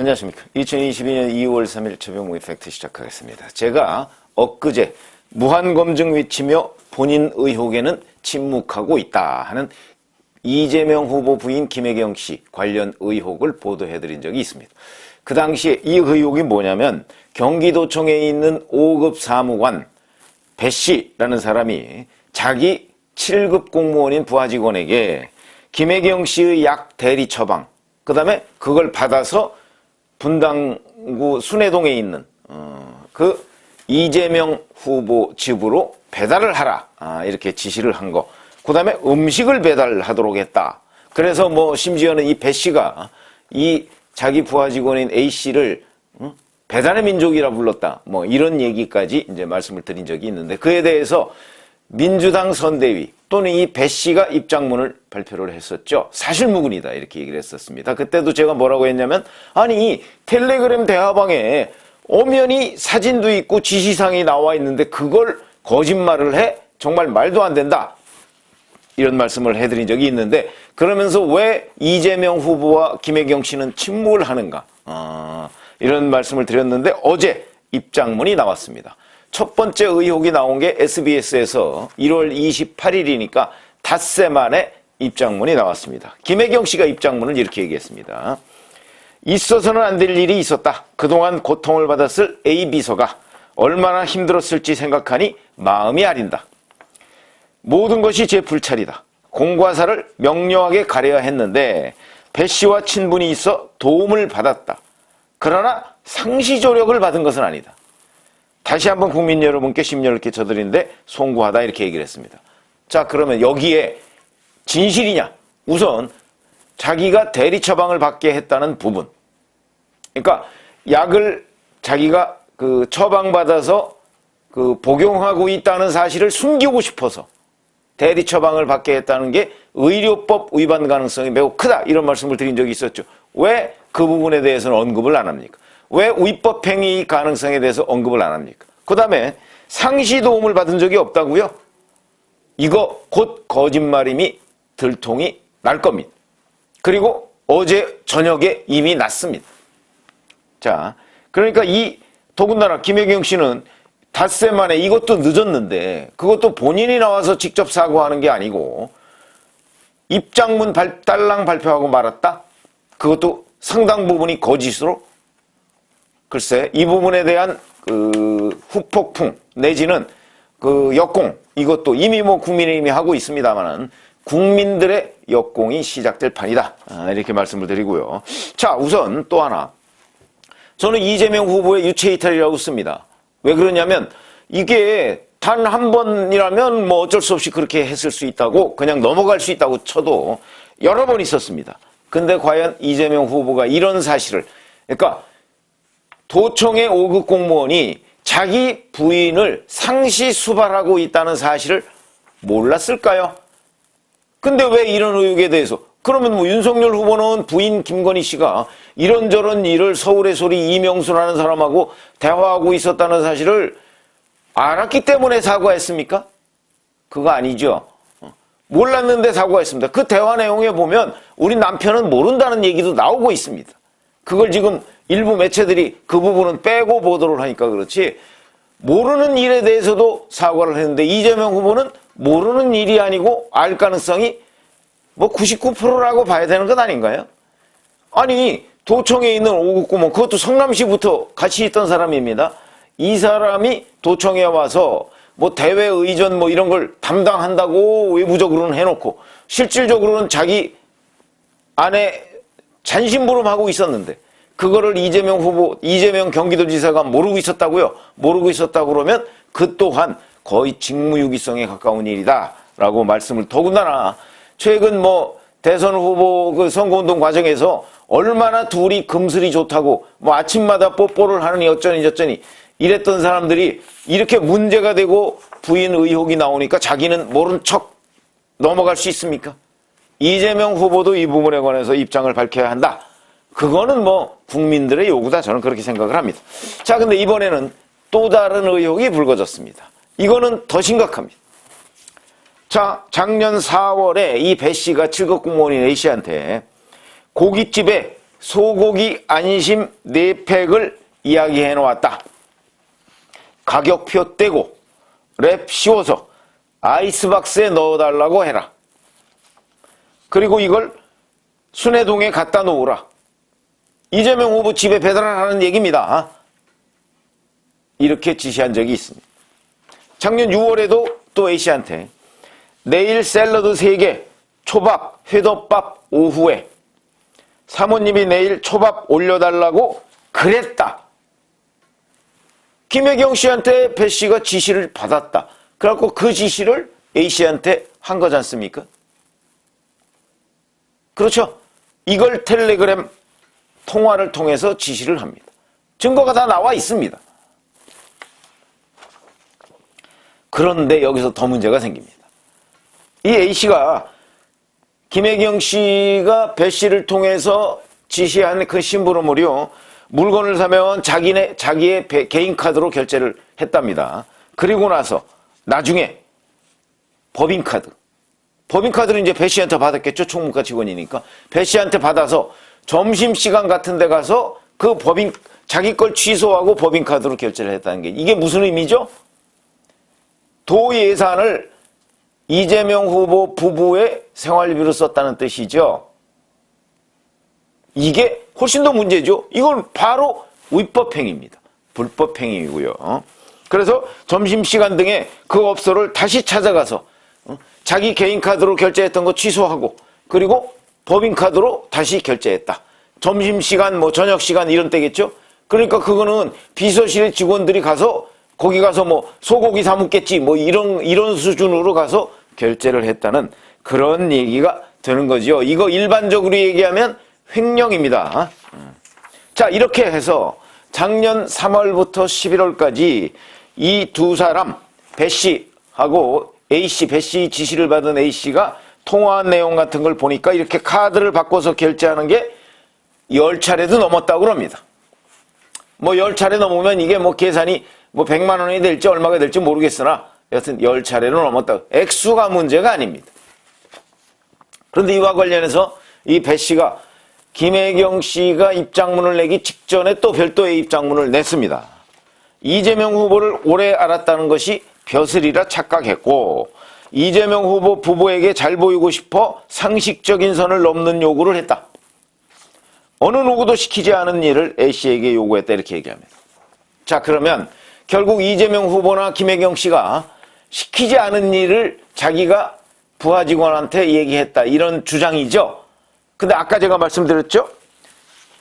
안녕하십니까. 2022년 2월 3일 최병무의 팩트 시작하겠습니다. 제가 엊그제 무한검증 외치며 본인 의혹에는 침묵하고 있다 하는 이재명 후보 부인 김혜경 씨 관련 의혹을 보도해드린 적이 있습니다. 그 당시에 이 의혹이 뭐냐면 경기도청에 있는 5급 사무관 배 씨라는 사람이 자기 7급 공무원인 부하 직원에게 김혜경 씨의 약 대리 처방, 그 다음에 그걸 받아서 분당구 순회동에 있는 그 이재명 후보 집으로 배달을 하라, 이렇게 지시를 한 거. 그 다음에 음식을 배달하도록 했다. 그래서 뭐 심지어는 이 배 씨가 이 자기 부하 직원인 A 씨를 배달의 민족이라 불렀다. 뭐 이런 얘기까지 이제 말씀을 드린 적이 있는데, 그에 대해서 민주당 선대위 또는 이 배 씨가 입장문을 발표를 했었죠. 사실무근이다 이렇게 얘기를 했었습니다. 그때도 제가 뭐라고 했냐면, 아니 텔레그램 대화방에 엄연히 사진도 있고 지시사항이 나와 있는데 그걸 거짓말을 해? 정말 말도 안 된다. 이런 말씀을 해드린 적이 있는데, 그러면서 왜 이재명 후보와 김혜경 씨는 침묵을 하는가, 이런 말씀을 드렸는데, 어제 입장문이 나왔습니다. 첫 번째 의혹이 나온 게 SBS에서 1월 28일이니까 닷새 만에 입장문이 나왔습니다. 김혜경 씨가 입장문을 이렇게 얘기했습니다. 있어서는 안 될 일이 있었다. 그동안 고통을 받았을 A 비서가 얼마나 힘들었을지 생각하니 마음이 아린다. 모든 것이 제 불찰이다. 공과사를 명료하게 가려야 했는데 배 씨와 친분이 있어 도움을 받았다. 그러나 상시조력을 받은 것은 아니다. 다시 한번 국민 여러분께 심려를 끼쳐드리는데 송구하다 이렇게 얘기를 했습니다. 자, 그러면 여기에 진실이냐? 우선 자기가 대리 처방을 받게 했다는 부분. 그러니까 약을 자기가 그 처방받아서 그 복용하고 있다는 사실을 숨기고 싶어서 대리 처방을 받게 했다는 게 의료법 위반 가능성이 매우 크다, 이런 말씀을 드린 적이 있었죠. 왜 그 부분에 대해서는 언급을 안 합니까? 왜 위법행위 가능성에 대해서 언급을 안 합니까? 그 다음에 상시 도움을 받은 적이 없다고요? 이거 곧 거짓말임이 들통이 날 겁니다. 그리고 어제 저녁에 이미 났습니다. 자, 그러니까 더군다나 김혜경 씨는 닷새 만에, 이것도 늦었는데 그것도 본인이 나와서 직접 사과하는 게 아니고 입장문 딸랑 발표하고 말았다? 그것도 상당 부분이 거짓으로? 글쎄, 이 부분에 대한 그 후폭풍 내지는 그 역공, 이것도 이미 뭐 국민의힘이 하고 있습니다만은 국민들의 역공이 시작될 판이다, 이렇게 말씀을 드리고요. 자, 우선 또 하나, 저는 이재명 후보의 유체이탈이라고 씁니다. 왜 그러냐면 이게 단 한 번이라면 뭐 어쩔 수 없이 그렇게 했을 수 있다고, 그냥 넘어갈 수 있다고 쳐도 여러 번 있었습니다. 근데 과연 이재명 후보가 이런 사실을, 그러니까 도청의 5급 공무원이 자기 부인을 상시 수발하고 있다는 사실을 몰랐을까요? 근데 왜 이런 의혹에 대해서, 그러면 뭐 윤석열 후보는 부인 김건희 씨가 이런저런 일을 서울의 소리 이명수라는 사람하고 대화하고 있었다는 사실을 알았기 때문에 사과했습니까? 그거 아니죠. 몰랐는데 사과했습니다. 그 대화 내용에 보면 우리 남편은 모른다는 얘기도 나오고 있습니다. 그걸 지금 일부 매체들이 그 부분은 빼고 보도를 하니까 그렇지, 모르는 일에 대해서도 사과를 했는데 이재명 후보는 모르는 일이 아니고 알 가능성이 뭐 99%라고 봐야 되는 것 아닌가요? 아니, 도청에 있는 5급 공무원, 그것도 성남시부터 같이 있던 사람입니다. 이 사람이 도청에 와서 뭐 대외 의전 뭐 이런 걸 담당한다고 외부적으로는 해놓고 실질적으로는 자기 아내 잔심부름하고 있었는데 그거를 이재명 경기도지사가 모르고 있었다고요? 모르고 있었다고 그러면 그 또한 거의 직무유기성에 가까운 일이다라고 말씀을, 더군다나 최근 뭐 대선 후보 그 선거운동 과정에서 얼마나 둘이 금슬이 좋다고 뭐 아침마다 뽀뽀를 하느니 어쩌니 저쩌니 이랬던 사람들이 이렇게 문제가 되고 부인 의혹이 나오니까 자기는 모른 척 넘어갈 수 있습니까? 이재명 후보도 이 부분에 관해서 입장을 밝혀야 한다. 그거는 뭐 국민들의 요구다, 저는 그렇게 생각을 합니다. 자, 근데 이번에는 또 다른 의혹이 불거졌습니다. 이거는 더 심각합니다. 자, 작년 4월에 이 배 씨가 7급 공무원인 A 씨한테 고깃집에 소고기 안심 4팩을 이야기해 놓았다. 가격표 떼고 랩 씌워서 아이스박스에 넣어달라고 해라. 그리고 이걸 순회동에 갖다 놓으라. 이재명 후보 집에 배달하라는 얘기입니다. 이렇게 지시한 적이 있습니다. 작년 6월에도 또 A씨한테 내일 샐러드 3개, 초밥, 회덮밥 오후에 사모님이 내일 초밥 올려달라고 그랬다. 김혜경 씨한테 배 씨가 지시를 받았다. 그래갖고 그 지시를 A씨한테 한 거지 않습니까? 그렇죠. 이걸 텔레그램 통화를 통해서 지시를 합니다. 증거가 다 나와 있습니다. 그런데 여기서 더 문제가 생깁니다. 이 A씨가 김혜경 씨가 배 씨를 통해서 지시한 그 심부름을요, 물건을 사면 자기의 개인 카드로 결제를 했답니다. 그리고 나서 나중에 법인카드를 이제 배 씨한테 받았겠죠. 총무과 직원이니까. 배 씨한테 받아서 점심시간 같은 데 가서 그 자기 걸 취소하고 법인카드로 결제를 했다는 게 이게 무슨 의미죠? 도 예산을 이재명 후보 부부의 생활비로 썼다는 뜻이죠. 이게 훨씬 더 문제죠. 이건 바로 위법행위입니다. 불법행위이고요. 그래서 점심시간 등에 그 업소를 다시 찾아가서 자기 개인 카드로 결제했던 거 취소하고 그리고 법인카드로 다시 결제했다. 점심시간 뭐 저녁시간 이런 때겠죠. 그러니까 그거는 비서실 직원들이 가서 거기 가서 뭐 소고기 사 먹겠지 뭐 이런 수준으로 가서 결제를 했다는 그런 얘기가 되는 거죠. 이거 일반적으로 얘기하면 횡령입니다. 자, 이렇게 해서 작년 3월부터 11월까지 이 두 사람 배 씨하고 A씨, 배 씨 지시를 받은 A씨가 통화한 내용 같은 걸 보니까 이렇게 카드를 바꿔서 결제하는 게 10차례도 넘었다고 그럽니다. 뭐 10차례 넘으면 이게 뭐 계산이 뭐 100만 원이 될지 얼마가 될지 모르겠으나 여하튼 10차례로 넘었다고. 액수가 문제가 아닙니다. 그런데 이와 관련해서 이 배 씨가 김혜경 씨가 입장문을 내기 직전에 또 별도의 입장문을 냈습니다. 이재명 후보를 오래 알았다는 것이 벼슬이라 착각했고 이재명 후보 부부에게 잘 보이고 싶어 상식적인 선을 넘는 요구를 했다. 어느 누구도 시키지 않은 일을 A씨에게 요구했다 이렇게 얘기합니다. 자, 그러면 결국 이재명 후보나 김혜경 씨가 시키지 않은 일을 자기가 부하 직원한테 얘기했다 이런 주장이죠. 근데 아까 제가 말씀드렸죠.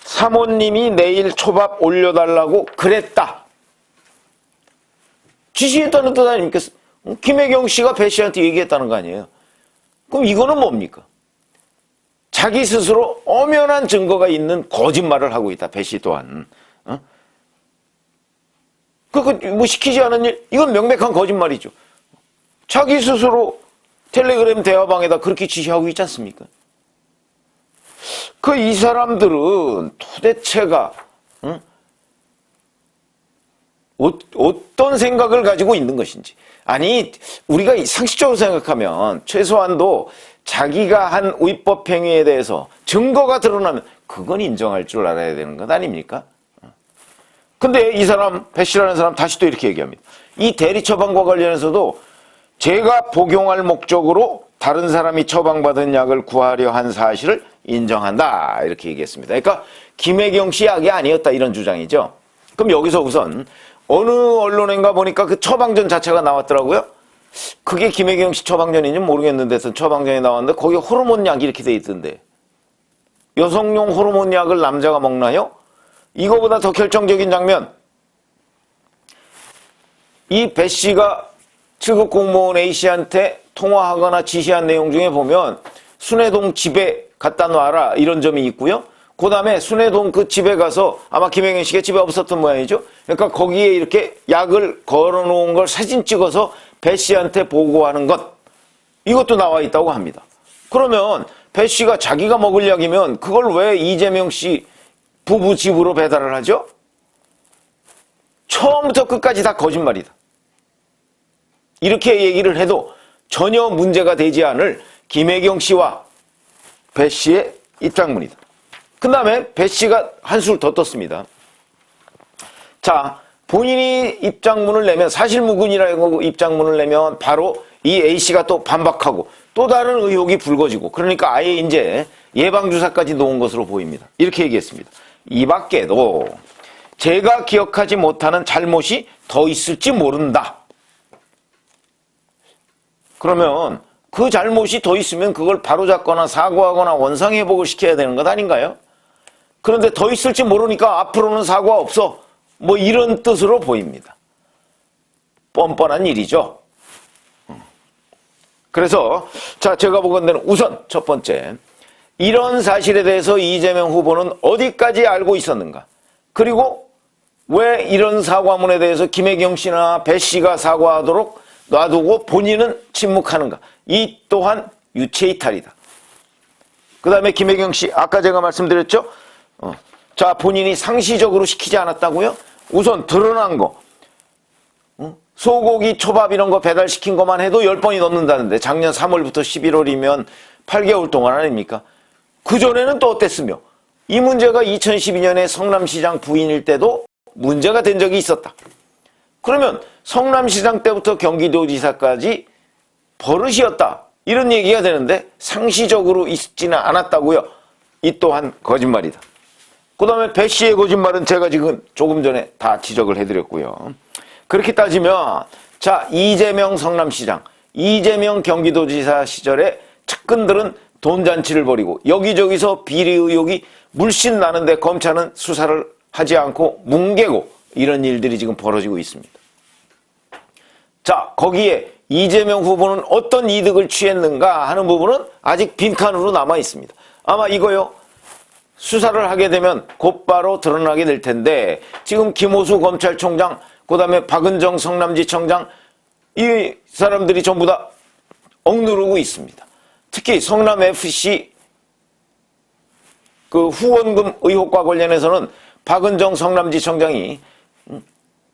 사모님이 내일 초밥 올려달라고 그랬다. 지시했다는 뜻 아닙니까? 김혜경 씨가 배 씨한테 얘기했다는 거 아니에요. 그럼 이거는 뭡니까? 자기 스스로 엄연한 증거가 있는 거짓말을 하고 있다. 배 씨 또한. 뭐 시키지 않은 일, 이건 명백한 거짓말이죠. 자기 스스로 텔레그램 대화방에다 그렇게 지시하고 있지 않습니까? 이 사람들은 도대체가 어떤 생각을 가지고 있는 것인지. 아니, 우리가 상식적으로 생각하면 최소한도 자기가 한 위법행위에 대해서 증거가 드러나면 그건 인정할 줄 알아야 되는 것 아닙니까? 근데 이 사람, 배 씨라는 사람 다시 또 이렇게 얘기합니다. 이 대리 처방과 관련해서도 제가 복용할 목적으로 다른 사람이 처방받은 약을 구하려 한 사실을 인정한다. 이렇게 얘기했습니다. 그러니까 김혜경 씨 약이 아니었다 이런 주장이죠. 그럼 여기서 우선 어느 언론인가 보니까 그 처방전 자체가 나왔더라고요. 그게 김혜경 씨 처방전인지 모르겠는데 처방전이 나왔는데 거기 호르몬 약이 이렇게 돼 있던데. 여성용 호르몬 약을 남자가 먹나요? 이거보다 더 결정적인 장면. 이 배 씨가 7급 공무원 A씨한테 통화하거나 지시한 내용 중에 보면 순회동 집에 갖다 놔라 이런 점이 있고요. 그 다음에 순회동 그 집에 가서 아마 김혜경 씨가 집에 없었던 모양이죠. 그러니까 거기에 이렇게 약을 걸어놓은 걸 사진 찍어서 배 씨한테 보고하는 것. 이것도 나와 있다고 합니다. 그러면 배 씨가 자기가 먹을 약이면 그걸 왜 이재명 씨 부부 집으로 배달을 하죠? 처음부터 끝까지 다 거짓말이다. 이렇게 얘기를 해도 전혀 문제가 되지 않을 김혜경 씨와 배 씨의 입장문이다. 그 다음에 배 씨가 한술 더 떴습니다. 자, 본인이 입장문을 내면, 사실무근이라고 입장문을 내면 바로 이 A씨가 또 반박하고 또 다른 의혹이 불거지고, 그러니까 아예 이제 예방주사까지 놓은 것으로 보입니다. 이렇게 얘기했습니다. 이 밖에도 제가 기억하지 못하는 잘못이 더 있을지 모른다. 그러면 그 잘못이 더 있으면 그걸 바로잡거나 사과하거나 원상회복을 시켜야 되는 것 아닌가요? 그런데 더 있을지 모르니까 앞으로는 사과 없어. 뭐 이런 뜻으로 보입니다. 뻔뻔한 일이죠. 그래서 자, 제가 보건대는 우선 첫 번째, 이런 사실에 대해서 이재명 후보는 어디까지 알고 있었는가? 그리고 왜 이런 사과문에 대해서 김혜경 씨나 배 씨가 사과하도록 놔두고 본인은 침묵하는가? 이 또한 유체이탈이다. 그 다음에 김혜경 씨, 아까 제가 말씀드렸죠? 자, 본인이 상시적으로 시키지 않았다고요? 우선 드러난 거, 소고기 초밥 이런 거 배달시킨 것만 해도 10번이 넘는다는데, 작년 3월부터 11월이면 8개월 동안 아닙니까? 그전에는 또 어땠으며, 이 문제가 2012년에 성남시장 부인일 때도 문제가 된 적이 있었다. 그러면 성남시장 때부터 경기도지사까지 버릇이었다, 이런 얘기가 되는데 상시적으로 있지는 않았다고요? 이 또한 거짓말이다. 그 다음에 배 씨의 거짓말은 제가 지금 조금 전에 다 지적을 해드렸고요. 그렇게 따지면 자, 이재명 성남시장, 이재명 경기도지사 시절에 측근들은 돈잔치를 벌이고 여기저기서 비리 의혹이 물씬 나는데 검찰은 수사를 하지 않고 뭉개고, 이런 일들이 지금 벌어지고 있습니다. 자, 거기에 이재명 후보는 어떤 이득을 취했는가 하는 부분은 아직 빈칸으로 남아 있습니다. 아마 이거요, 수사를 하게 되면 곧바로 드러나게 될 텐데, 지금 김호수 검찰총장, 그 다음에 박은정 성남지청장, 이 사람들이 전부 다 억누르고 있습니다. 특히 성남FC 그 후원금 의혹과 관련해서는 박은정 성남지청장이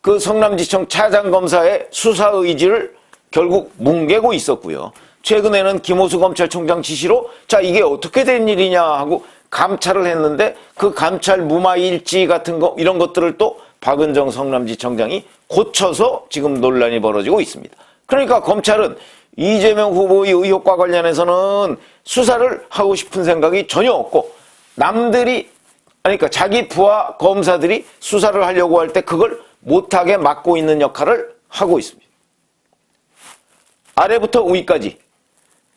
그 성남지청 차장검사의 수사 의지를 결국 뭉개고 있었고요. 최근에는 김호수 검찰총장 지시로 자, 이게 어떻게 된 일이냐 하고 감찰을 했는데, 그 감찰 무마일지 같은 거, 이런 것들을 또 박은정 성남지청장이 고쳐서 지금 논란이 벌어지고 있습니다. 그러니까 검찰은 이재명 후보의 의혹과 관련해서는 수사를 하고 싶은 생각이 전혀 없고, 남들이, 그러니까 자기 부하 검사들이 수사를 하려고 할 때 그걸 못하게 막고 있는 역할을 하고 있습니다. 아래부터 위까지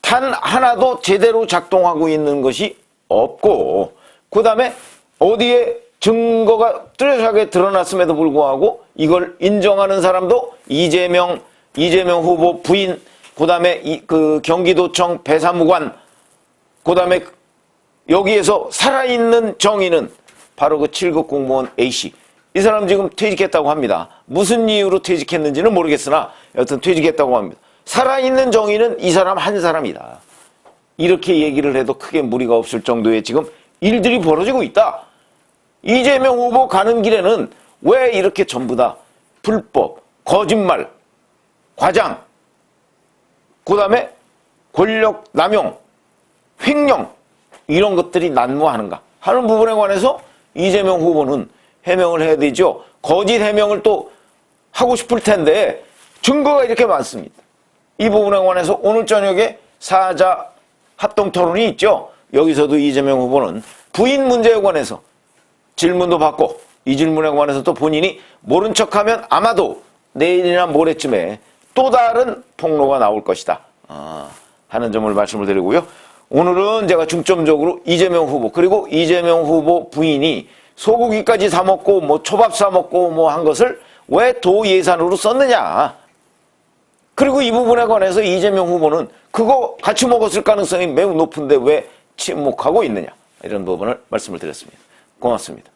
단 하나도 제대로 작동하고 있는 것이 없고, 그 다음에 어디에 증거가 뚜렷하게 드러났음에도 불구하고 이걸 인정하는 사람도 이재명 후보 부인, 그 다음에 그 경기도청 배사무관, 그 다음에 여기에서 살아있는 정의는 바로 그 7급 공무원 A씨. 이 사람 지금 퇴직했다고 합니다. 무슨 이유로 퇴직했는지는 모르겠으나 여튼 퇴직했다고 합니다. 살아있는 정의는 이 사람 한 사람이다. 이렇게 얘기를 해도 크게 무리가 없을 정도의 지금 일들이 벌어지고 있다. 이재명 후보 가는 길에는 왜 이렇게 전부 다 불법, 거짓말, 과장, 그 다음에 권력 남용, 횡령, 이런 것들이 난무하는가 하는 부분에 관해서 이재명 후보는 해명을 해야 되죠. 거짓 해명을 또 하고 싶을 텐데 증거가 이렇게 많습니다. 이 부분에 관해서 오늘 저녁에 사자 합동 토론이 있죠. 여기서도 이재명 후보는 부인 문제에 관해서 질문도 받고, 이 질문에 관해서 또 본인이 모른 척하면 아마도 내일이나 모레쯤에 또 다른 폭로가 나올 것이다 하는 점을 말씀을 드리고요. 오늘은 제가 중점적으로 이재명 후보, 그리고 이재명 후보 부인이 소고기까지 사 먹고 뭐 초밥 사 먹고 뭐 한 것을 왜 도 예산으로 썼느냐, 그리고 이 부분에 관해서 이재명 후보는 그거 같이 먹었을 가능성이 매우 높은데 왜 침묵하고 있느냐, 이런 부분을 말씀을 드렸습니다. 고맙습니다.